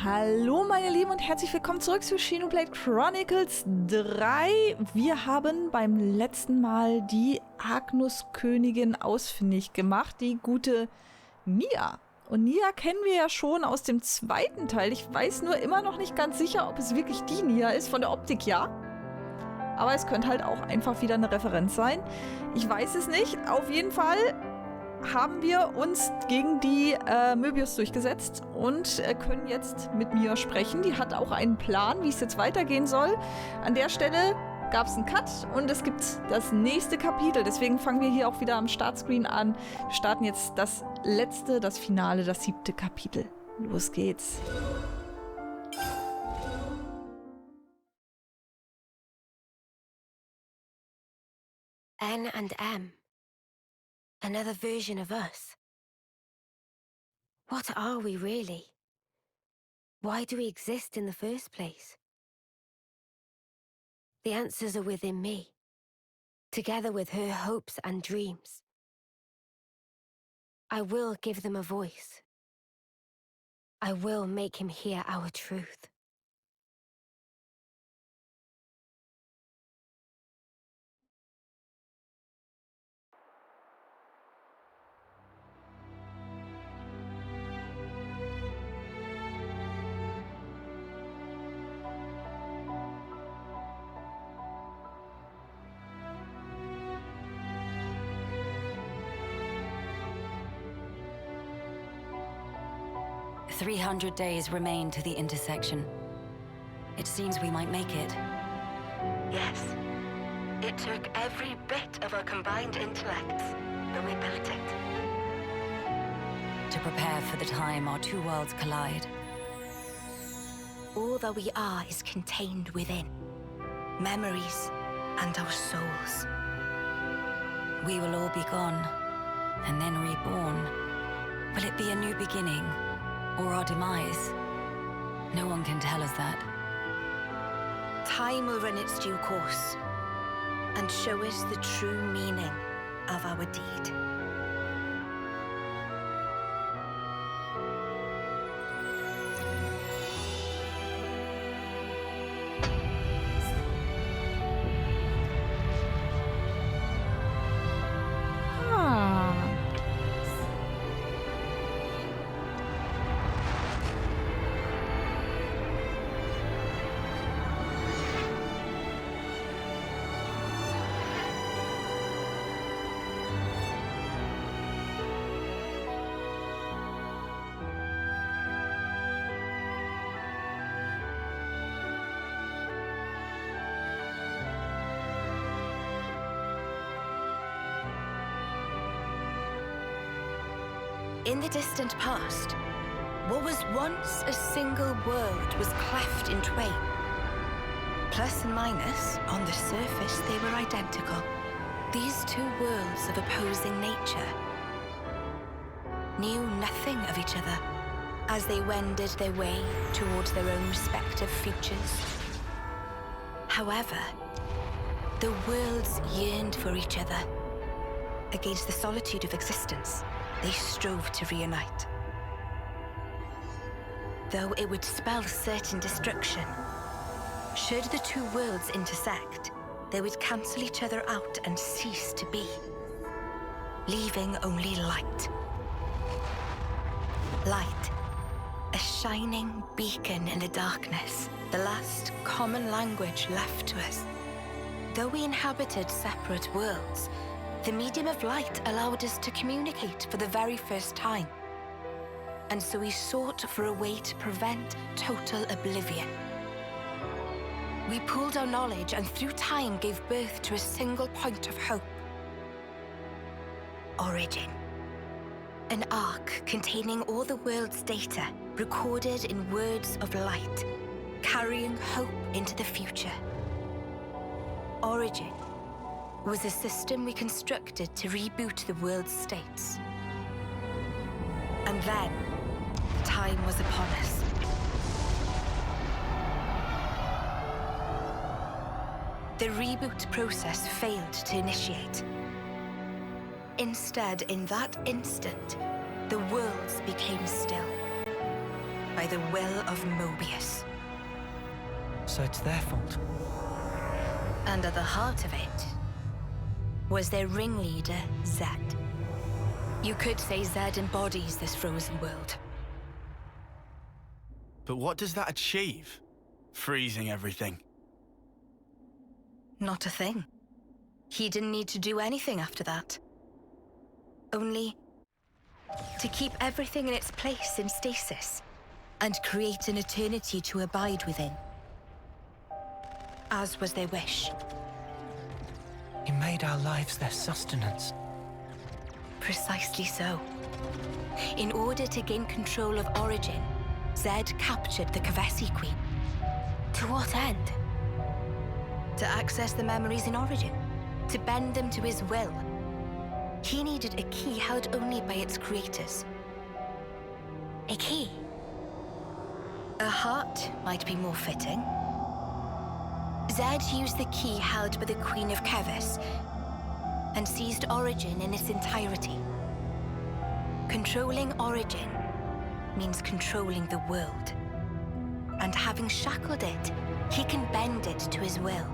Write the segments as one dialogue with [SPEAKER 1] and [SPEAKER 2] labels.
[SPEAKER 1] Hallo meine Lieben und herzlich willkommen zurück zu Xenoblade Chronicles 3. Wir haben beim letzten Mal die Agnus-Königin ausfindig gemacht, die gute Nia. Und Nia kennen wir ja schon aus dem zweiten Teil. Ich weiß nur immer noch nicht ganz sicher, ob es wirklich die Nia ist. Von der Optik ja. Aber es könnte halt auch einfach wieder eine Referenz sein. Ich weiß es nicht. Auf jeden Fall haben wir uns gegen die Möbius durchgesetzt und können jetzt mit Mia sprechen. Die hat auch einen Plan, wie es jetzt weitergehen soll. An der Stelle gab es einen Cut und es gibt das nächste Kapitel. Deswegen fangen wir hier auch wieder am Startscreen an. Wir starten jetzt das letzte, das Finale, das 7. Kapitel. Los geht's.
[SPEAKER 2] N and M. Another version of us. What are we really? Why do we exist in the first place? The answers are within me, together with her hopes and dreams. I will give them a voice. I will make him hear our truth.
[SPEAKER 3] "300 days remain to the intersection. It seems we might make it."
[SPEAKER 2] Yes. It took every bit of our combined intellects, but we built it.
[SPEAKER 3] To prepare for the time our two worlds collide.
[SPEAKER 2] All that we are is contained within. Memories and our souls.
[SPEAKER 3] We will all be gone, and then reborn. Will it be a new beginning, or our demise? No one can tell us that.
[SPEAKER 2] Time will run its due course and show us the true meaning of our deed. In the distant past, what was once a single world was cleft in twain. Plus and minus, on the surface, they were identical. These two worlds of opposing nature knew nothing of each other as they wended their way towards their own respective futures. However, the worlds yearned for each other. Against the solitude of existence, they strove to reunite. Though it would spell certain destruction, should the two worlds intersect, they would cancel each other out and cease to be, leaving only light. Light, a shining beacon in the darkness, the last common language left to us. Though we inhabited separate worlds, the medium of light allowed us to communicate for the very first time. And so we sought for a way to prevent total oblivion. We pooled our knowledge and through time gave birth to a single point of hope. Origin. An arc containing all the world's data, recorded in words of light, carrying hope into the future. Origin was a system we constructed to reboot the world's states. And then, time was upon us. The reboot process failed to initiate. Instead, in that instant, the worlds became still. by the will of Mobius.
[SPEAKER 4] So it's their fault.
[SPEAKER 2] And at the heart of it was their ringleader, Zed. You could say Zed embodies this frozen world.
[SPEAKER 5] But what does that achieve? Freezing everything.
[SPEAKER 2] Not a thing. He didn't need to do anything after that. Only to keep everything in its place in stasis and create an eternity to abide within. As was their wish.
[SPEAKER 4] He made our lives their sustenance.
[SPEAKER 2] Precisely so. In order to gain control of Origin, Zed captured the Kavesi Queen. To what end? To access the memories in Origin, to bend them to his will. He needed a key held only by its creators. A key? A heart might be more fitting. Zed used the key held by the Queen of Kevis and seized Origin in its entirety. Controlling Origin means controlling the world. And having shackled it, he can bend it to his will.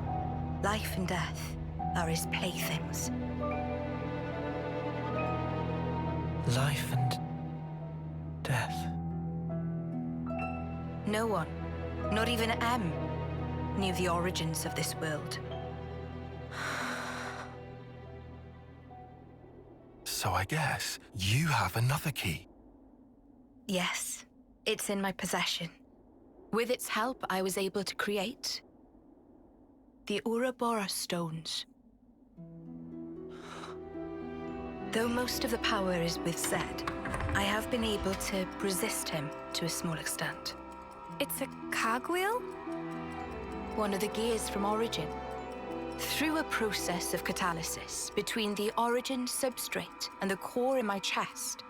[SPEAKER 2] Life and death are his playthings.
[SPEAKER 4] Life and death.
[SPEAKER 2] No one, not even M, knew the origins of this world.
[SPEAKER 5] So I guess you have another key.
[SPEAKER 2] Yes, it's in my possession. With its help, I was able to create the Ouroboros stones. Though most of the power is with Zed, I have been able to resist him to a small extent.
[SPEAKER 6] It's a cogwheel?
[SPEAKER 2] One of the gears from Origin. Through a process of catalysis between the Origin substrate and the core in my chest,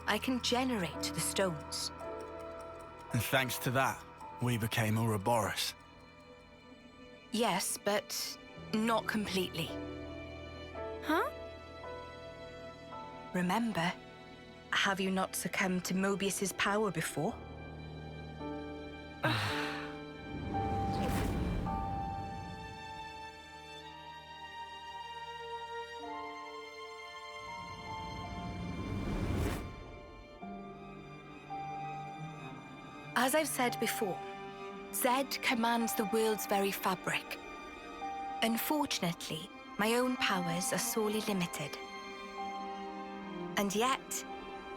[SPEAKER 2] I can generate the stones.
[SPEAKER 5] And thanks to that, we became Ouroboros.
[SPEAKER 2] Yes, but not completely.
[SPEAKER 6] Huh?
[SPEAKER 2] Remember, have you not succumbed to Mobius's power before? As I've said before, Zed commands the world's very fabric. Unfortunately, my own powers are sorely limited. And yet,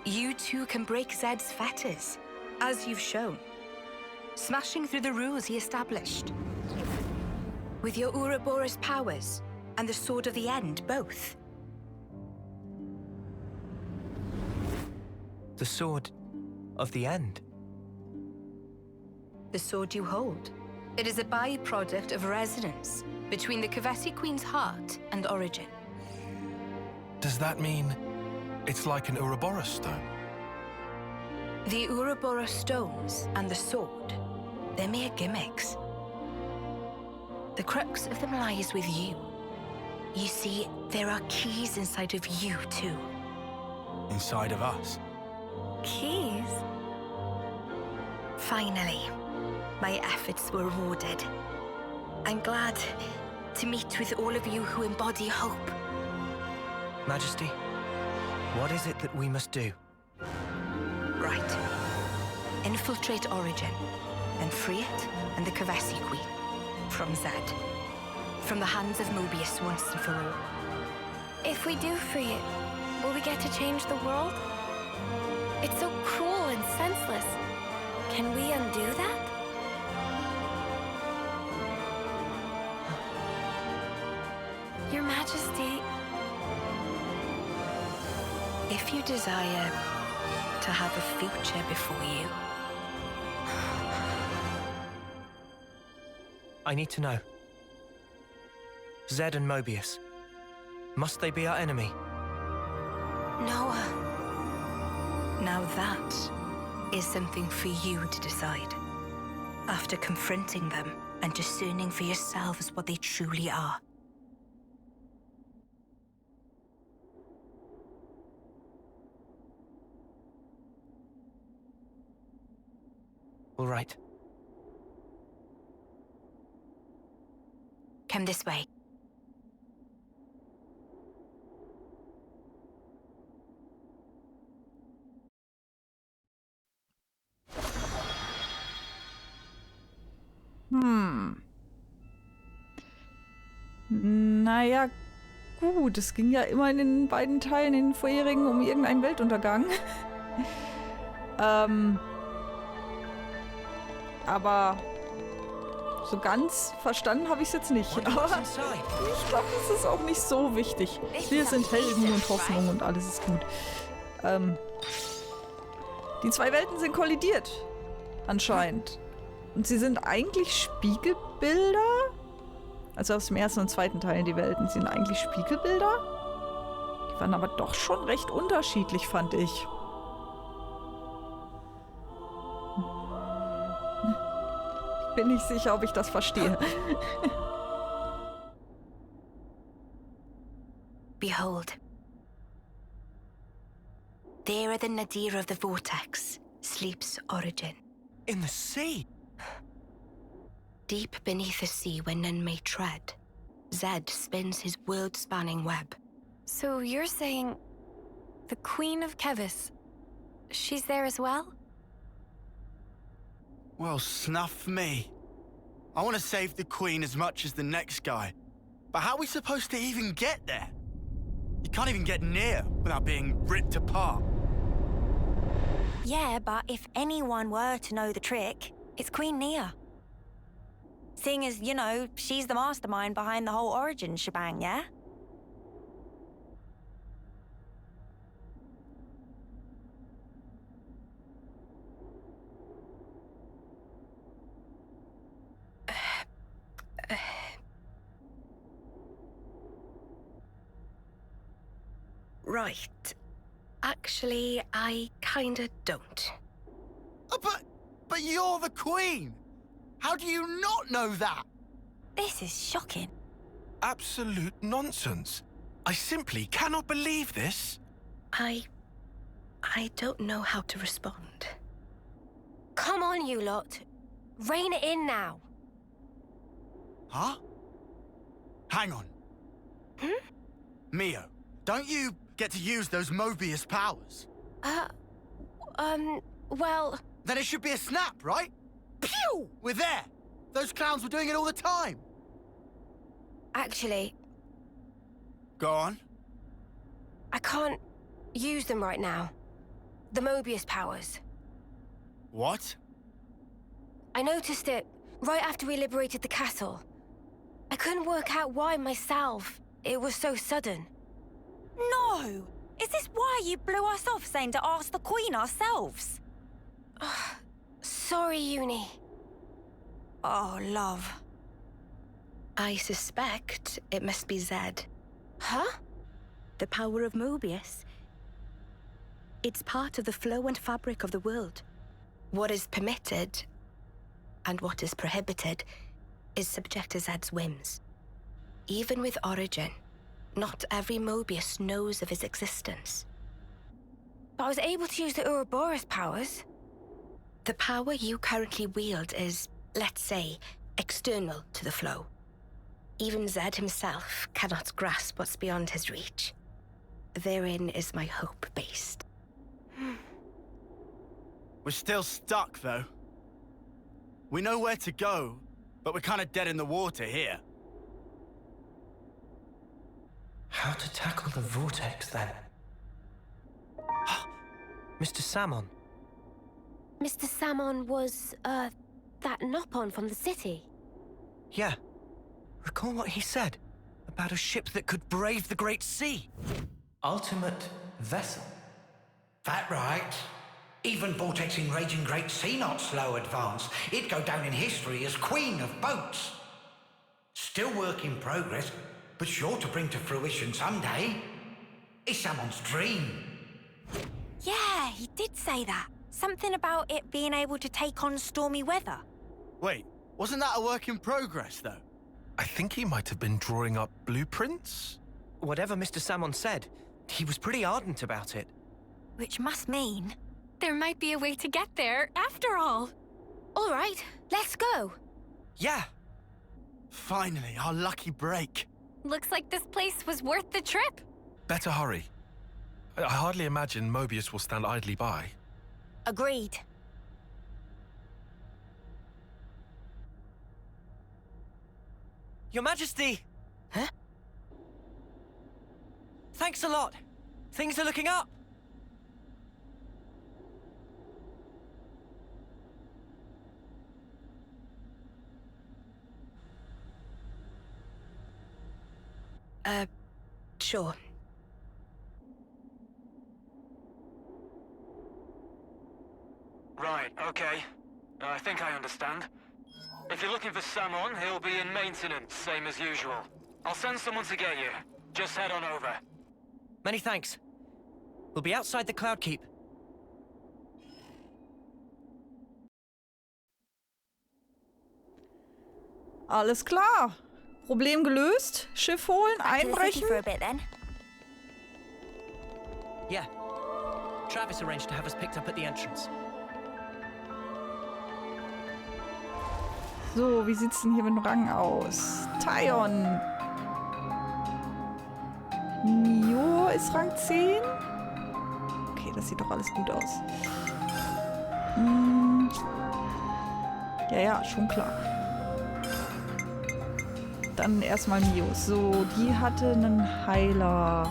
[SPEAKER 2] you too can break Zed's fetters, as you've shown, smashing through the rules he established. With your Ouroboros powers and the Sword of the End, both.
[SPEAKER 4] The Sword of the End.
[SPEAKER 2] The sword you hold. It is a byproduct of resonance between the Kavesi Queen's heart and Origin.
[SPEAKER 5] Does that mean it's like an Ouroboros stone?
[SPEAKER 2] The Ouroboros stones and the sword, they're mere gimmicks. The crux of them lies with you. You see, there are keys inside of you too.
[SPEAKER 5] Inside of us?
[SPEAKER 6] Keys?
[SPEAKER 2] Finally, my efforts were rewarded. I'm glad to meet with all of you who embody hope.
[SPEAKER 4] Majesty, what is it that we must do?
[SPEAKER 2] Right. Infiltrate Origin, and free it and the Kavesi Queen from Zed. From the hands of Mobius once and for all.
[SPEAKER 6] If we do free it, will we get to change the world? It's so cruel and senseless. Can we undo that? Your Majesty.
[SPEAKER 2] If you desire to have a future before you,
[SPEAKER 4] I need to know. Zed and Mobius. Must they be our enemy?
[SPEAKER 2] no. Now that is something for you to decide. After confronting them and discerning for yourselves what they truly are.
[SPEAKER 4] All right.
[SPEAKER 2] Come this way.
[SPEAKER 1] Naja, gut. Es ging ja immer in den beiden Teilen, in den vorherigen, um irgendeinen Weltuntergang. Aber so ganz verstanden habe ich es jetzt nicht. Aber ich glaube, das ist auch nicht so wichtig. Wir sind Helden und Hoffnung und alles ist gut. Die zwei Welten sind kollidiert. Anscheinend. Und sie sind eigentlich Spiegelbilder? Also aus dem ersten und zweiten Teil die Welten sind eigentlich Spiegelbilder? Die waren aber doch schon recht unterschiedlich, fand ich. Ich bin nicht sicher, ob ich das verstehe.
[SPEAKER 2] Behold. There at the nadir of the vortex sleeps Origin.
[SPEAKER 4] In the sea?
[SPEAKER 2] Deep beneath the sea where none may tread, Zed spins his world-spanning web.
[SPEAKER 6] So you're saying the Queen of Kevis, she's there as well?
[SPEAKER 7] Well, snuff me. I want to save the Queen as much as the next guy. But how are we supposed to even get there? You can't even get near without being ripped apart.
[SPEAKER 3] Yeah, but if anyone were to know the trick, it's Queen Nia. Seeing as, you know, she's the mastermind behind the whole Origin shebang, yeah?
[SPEAKER 2] Right. Actually, I kinda don't.
[SPEAKER 7] Oh, but you're the Queen! How do you not know that?
[SPEAKER 3] This is shocking.
[SPEAKER 5] Absolute nonsense. I simply cannot believe this.
[SPEAKER 2] I don't know how to respond.
[SPEAKER 6] Come on, you lot. Rein it in now.
[SPEAKER 7] Huh? Hang on. Mio, don't you get to use those Mobius powers?
[SPEAKER 6] Well...
[SPEAKER 7] Then it should be a snap, right? Pew! We're there! Those clowns were doing it all the time!
[SPEAKER 6] Actually,
[SPEAKER 7] Go on.
[SPEAKER 6] I can't use them right now. The Mobius powers.
[SPEAKER 7] What?
[SPEAKER 6] I noticed it right after we liberated the castle. I couldn't work out why myself. It was so sudden.
[SPEAKER 3] No! Is this why you blew us off saying to ask the Queen ourselves?
[SPEAKER 6] Sorry, Uni.
[SPEAKER 3] Oh, love.
[SPEAKER 2] I suspect it must be Zed.
[SPEAKER 6] Huh?
[SPEAKER 2] The power of Mobius. It's part of the flow and fabric of the world. What is permitted and what is prohibited is subject to Zed's whims. Even with Origin, not every Mobius knows of his existence.
[SPEAKER 6] But I was able to use the Ouroboros powers.
[SPEAKER 2] The power you currently wield is, let's say, external to the flow. Even Zed himself cannot grasp what's beyond his reach. Therein is my hope based.
[SPEAKER 7] We're still stuck, though. We know where to go, but we're kind of dead in the water here.
[SPEAKER 4] How to tackle the vortex, then? Mr. Salmon.
[SPEAKER 6] Mr. Salmon was, that Nopon from the city.
[SPEAKER 4] Yeah. Recall what he said about a ship that could brave the great sea. Ultimate vessel.
[SPEAKER 8] That right. Even vortexing raging great sea not slow advance. It'd go down in history as queen of boats. Still work in progress, but sure to bring to fruition someday. It's someone's dream.
[SPEAKER 3] Yeah, he did say that. Something about it being able to take on stormy weather.
[SPEAKER 7] Wait, wasn't that a work in progress, though?
[SPEAKER 5] I think he might have been drawing up blueprints.
[SPEAKER 4] Whatever Mr. Salmon said, he was pretty ardent about it.
[SPEAKER 3] Which must mean...
[SPEAKER 6] There might be a way to get there, after all. All right, let's go.
[SPEAKER 4] Yeah.
[SPEAKER 7] Finally, our lucky break.
[SPEAKER 6] Looks like this place was worth the trip.
[SPEAKER 5] Better hurry. I hardly imagine Mobius will stand idly by.
[SPEAKER 6] Agreed.
[SPEAKER 4] Your Majesty!
[SPEAKER 2] Huh?
[SPEAKER 4] Thanks a lot. Things are looking up.
[SPEAKER 2] Sure.
[SPEAKER 9] Right, okay. I think I understand. If you're looking for Samon, he'll be in maintenance, same as usual. I'll send someone to get you. Just head on over.
[SPEAKER 4] Many thanks. We'll be outside the Cloud Keep.
[SPEAKER 1] Alles klar. Problem gelöst. Schiff holen, einbrechen.
[SPEAKER 6] For a bit then.
[SPEAKER 4] Yeah. Travis arranged to have us picked up at the entrance.
[SPEAKER 1] So, wie sieht's denn hier mit dem Rang aus? Tyon. Mio ist Rang 10. Okay, das sieht doch alles gut aus. Ja, schon klar. Dann erstmal Mio. So, die hatte einen Heiler.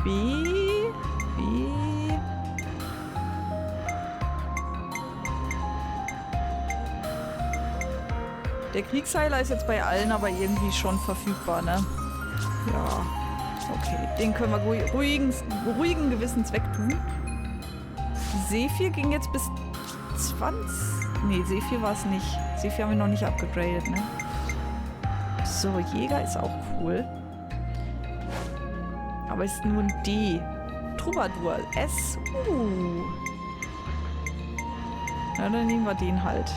[SPEAKER 1] B. Der Kriegsheiler ist jetzt bei allen aber irgendwie schon verfügbar, ne? Ja. Okay, den können wir ruhigen Gewissens wegtun. Sephir ging jetzt bis 20. Nee, Sephir war es nicht. Sephir haben wir noch nicht abgegradet, ne? So, Jäger ist auch cool. Aber ist nur ein D. Troubadour. S. Na, dann nehmen wir den halt.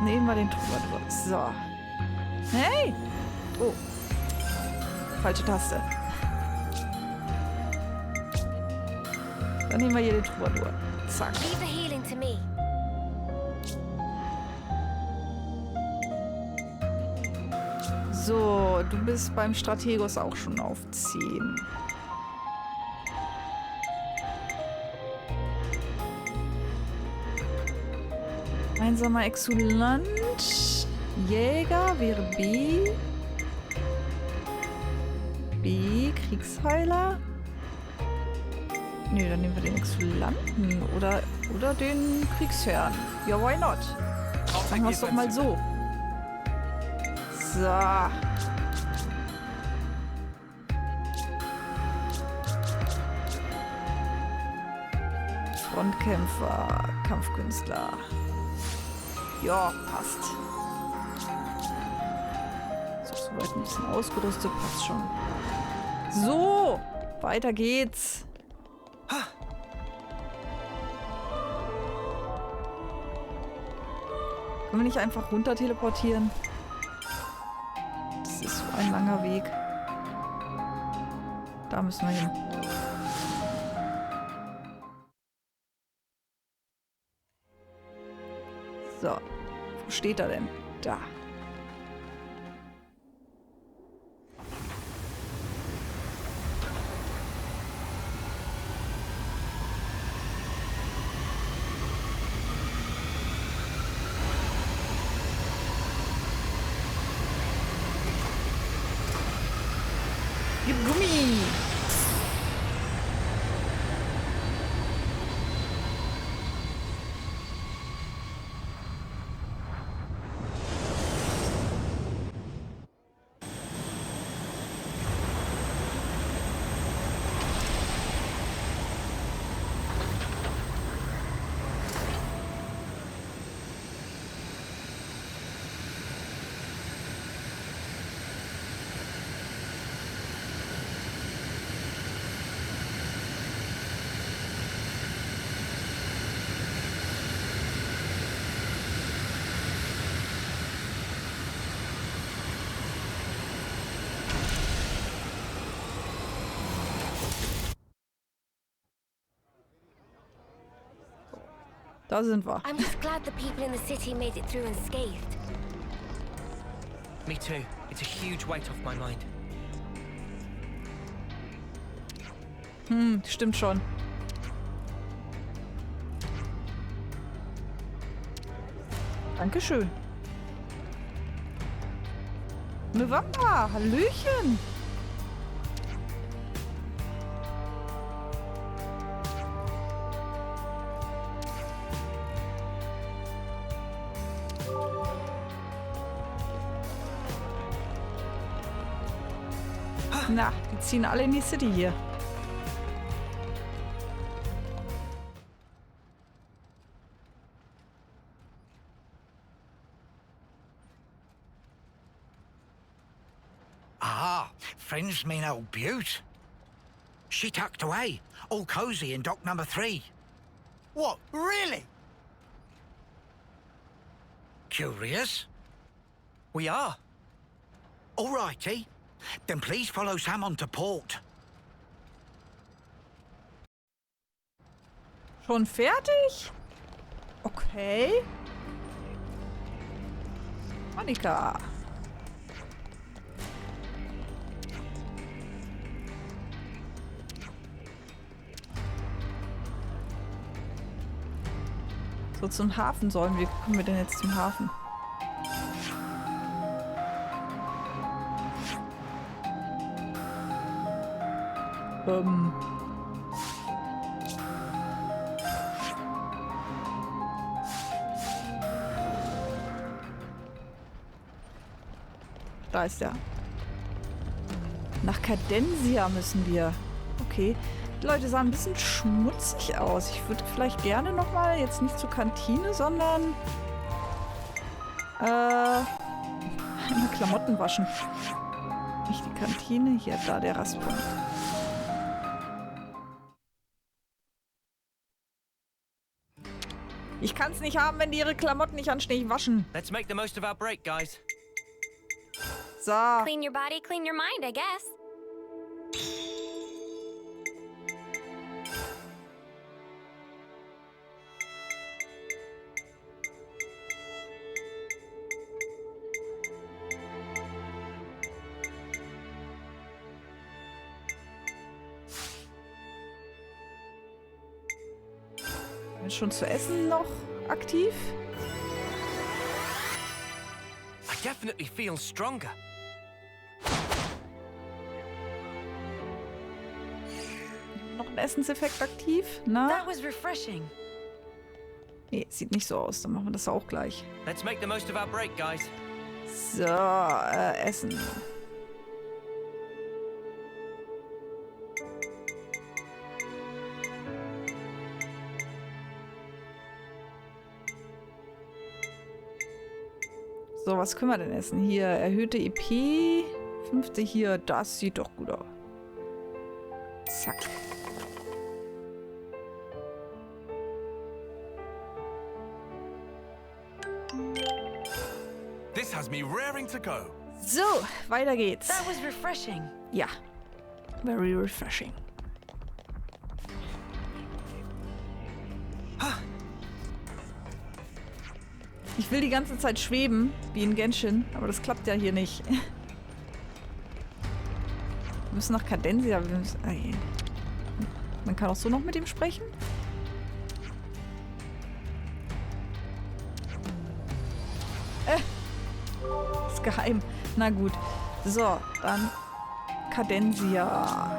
[SPEAKER 1] Nehmen wir den Troubadour. So. Hey! Oh. Falsche Taste. Dann nehmen wir hier den Troubadour. Zack.
[SPEAKER 6] Leave the healing to me.
[SPEAKER 1] So, du bist beim Strategos auch schon auf 10. Einsamer Exulant. Jäger wäre B. B, Kriegsheiler. Nee, dann nehmen wir den Exulanten oder den Kriegsherrn. Ja, why not? Machen wir es doch mal so. So. Frontkämpfer, Kampfkünstler. Ja, passt. So, soweit ein bisschen ausgerüstet, passt schon. So, weiter geht's. Können wir nicht einfach runter teleportieren? Das ist so ein langer Weg. Da müssen wir hin. So. Wo steht er denn? Da. Gib Gummi! Da sind wir.
[SPEAKER 6] I'm just glad the people in the city made it through unscathed.
[SPEAKER 4] Me too. It's a huge weight off my mind.
[SPEAKER 1] Stimmt schon. Dankeschön. November, Hallöchen. Na, die ziehen alle in die City hier.
[SPEAKER 8] Ah, friend's mean old Butte. She tucked away, all cozy in dock number 3.
[SPEAKER 7] What? Really?
[SPEAKER 8] Curious?
[SPEAKER 4] We are.
[SPEAKER 8] All righty. Then please follow Sam on to port.
[SPEAKER 1] Schon fertig? Okay. Monika. So, zum Hafen sollen wir. Wie kommen wir denn jetzt zum Hafen? Da ist er. Nach Cadensia müssen wir. Okay. Die Leute sahen ein bisschen schmutzig aus. Ich würde vielleicht gerne nochmal, jetzt nicht zur Kantine, sondern einmal Klamotten waschen. Nicht die Kantine, hier, da der Rastpunkt. Ich kann's nicht haben, wenn die ihre Klamotten nicht anständig waschen.
[SPEAKER 4] Let's make the most of our break, guys.
[SPEAKER 1] So.
[SPEAKER 6] Clean your body, clean your mind, I guess.
[SPEAKER 1] Schon zu essen noch aktiv?
[SPEAKER 4] I definitely feel stronger.
[SPEAKER 1] Noch ein Essenseffekt aktiv? Na?
[SPEAKER 3] That was refreshing.
[SPEAKER 1] Nee, sieht nicht so aus. Dann machen wir das auch gleich.
[SPEAKER 4] Let's make the most of our break, guys.
[SPEAKER 1] So, Essen. So, was können wir denn essen? Hier, erhöhte EP. 50 hier. Das sieht doch gut aus. Zack.
[SPEAKER 5] This has me raring to go.
[SPEAKER 1] So, weiter geht's.
[SPEAKER 3] That was refreshing.
[SPEAKER 1] Ja. Very refreshing. Ich will die ganze Zeit schweben, wie in Genshin, aber das klappt ja hier nicht. Wir müssen nach Cadensia. Man kann auch so noch mit ihm sprechen? Ist geheim. Na gut. So, dann Cadensia.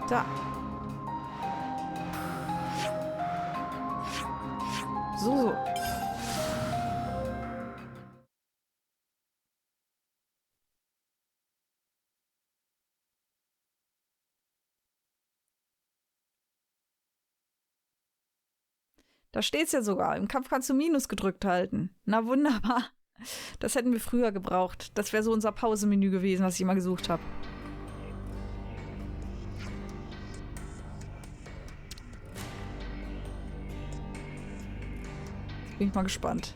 [SPEAKER 1] Da. So. Da steht's ja sogar. Im Kampf kannst du Minus gedrückt halten. Na wunderbar. Das hätten wir früher gebraucht. Das wäre so unser Pausemenü gewesen, was ich immer gesucht habe. Bin ich mal gespannt.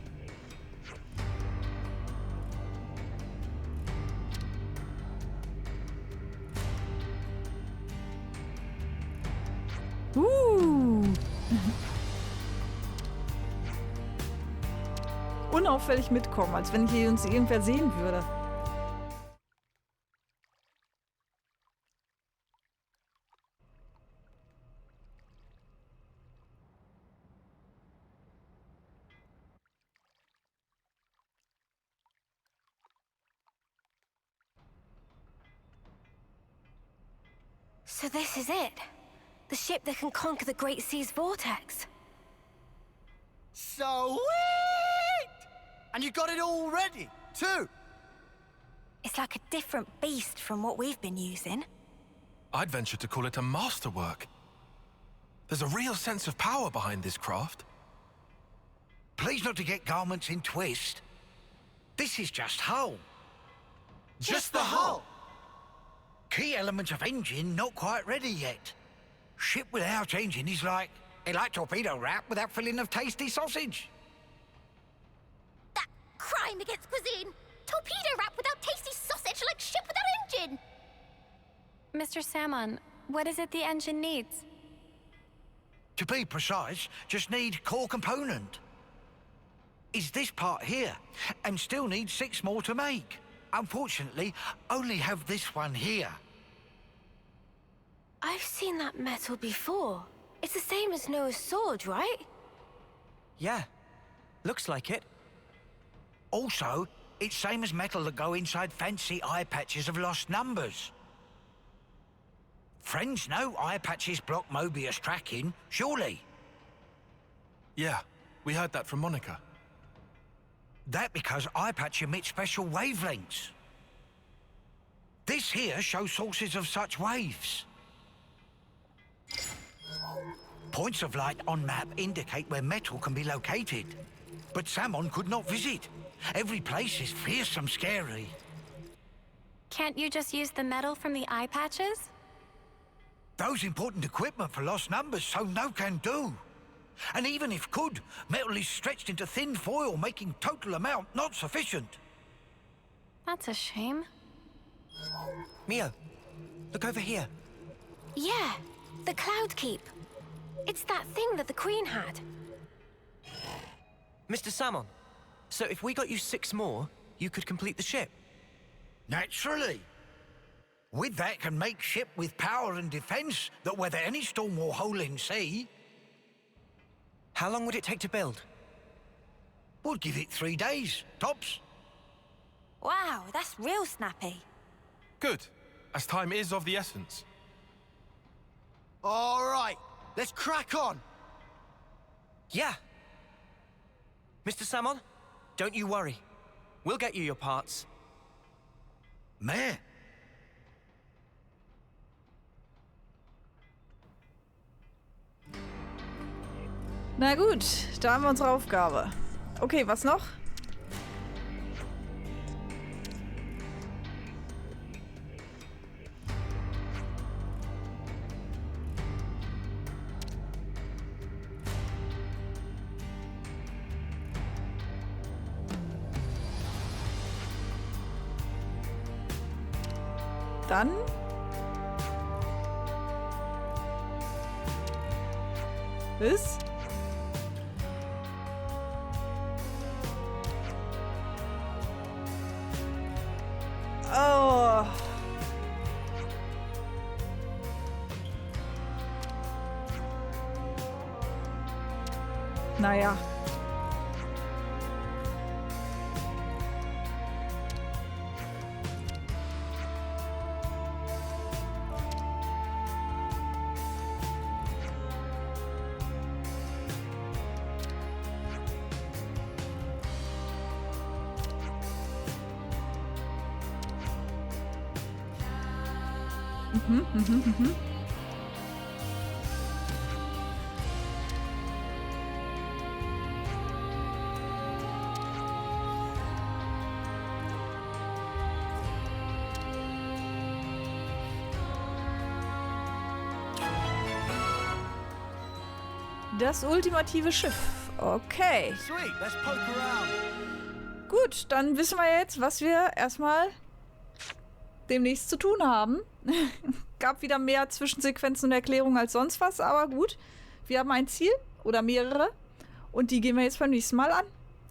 [SPEAKER 1] unauffällig mitkommen, als wenn hier uns irgendwer sehen würde.
[SPEAKER 6] So this is it. The ship that can conquer the Great Sea's vortex.
[SPEAKER 7] Sweet! And you got it all ready, too.
[SPEAKER 6] It's like a different beast from what we've been using.
[SPEAKER 5] I'd venture to call it a masterwork. There's a real sense of power behind this craft.
[SPEAKER 8] Please not to get garments in twist. This is just hull.
[SPEAKER 7] Just the hull.
[SPEAKER 8] Key elements of engine not quite ready yet. Ship without engine is like torpedo wrap without filling of tasty sausage.
[SPEAKER 10] That crime against cuisine! Torpedo wrap without tasty sausage like ship without engine!
[SPEAKER 6] Mr. Salmon, what is it the engine needs?
[SPEAKER 8] To be precise, just need core component. Is this part here, and still need 6 more to make. Unfortunately, only have this one here.
[SPEAKER 6] I've seen that metal before. It's the same as Noah's sword, right?
[SPEAKER 4] Yeah, looks like it.
[SPEAKER 8] Also, it's same as metal that go inside fancy eye patches of lost numbers. Friends know eye patches block Mobius tracking, surely?
[SPEAKER 5] Yeah, we heard that from Monica.
[SPEAKER 8] That because eye patch emit special wavelengths. This here shows sources of such waves. Points of light on map indicate where metal can be located. But Salmon could not visit. Every place is fearsome scary.
[SPEAKER 6] Can't you just use the metal from the eye patches?
[SPEAKER 8] Those important equipment for lost numbers, so no can do. And even if could, metal is stretched into thin foil, making total amount not sufficient.
[SPEAKER 6] That's a shame.
[SPEAKER 4] Mio, look over here.
[SPEAKER 6] Yeah, the Cloud Keep. It's that thing that the Queen had.
[SPEAKER 4] Mr. Salmon, so if we got you 6 more, you could complete the ship?
[SPEAKER 8] Naturally. With that can make ship with power and defense that weather any storm or hole in sea.
[SPEAKER 4] How long would it take to build?
[SPEAKER 8] We'll give it 3 days, tops.
[SPEAKER 6] Wow, that's real snappy.
[SPEAKER 5] Good, as time is of the essence.
[SPEAKER 7] All right, let's crack on.
[SPEAKER 4] Yeah. Mr. Salmon, don't you worry. We'll get you your parts.
[SPEAKER 8] Meh.
[SPEAKER 1] Na gut, da haben wir unsere Aufgabe. Okay, was noch? Dann bis oh. Naja. Das ultimative Schiff. Okay.
[SPEAKER 7] Sweet, let's poke around.
[SPEAKER 1] Gut, dann wissen wir jetzt, was wir erstmal demnächst zu tun haben. Gab wieder mehr Zwischensequenzen und Erklärungen als sonst was, aber gut. Wir haben ein Ziel oder mehrere und die gehen wir jetzt beim nächsten Mal an.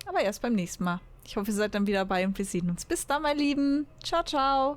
[SPEAKER 1] Aber erst beim nächsten Mal. Ich hoffe, ihr seid dann wieder dabei und wir sehen uns. Bis dann, meine Lieben. Ciao, ciao.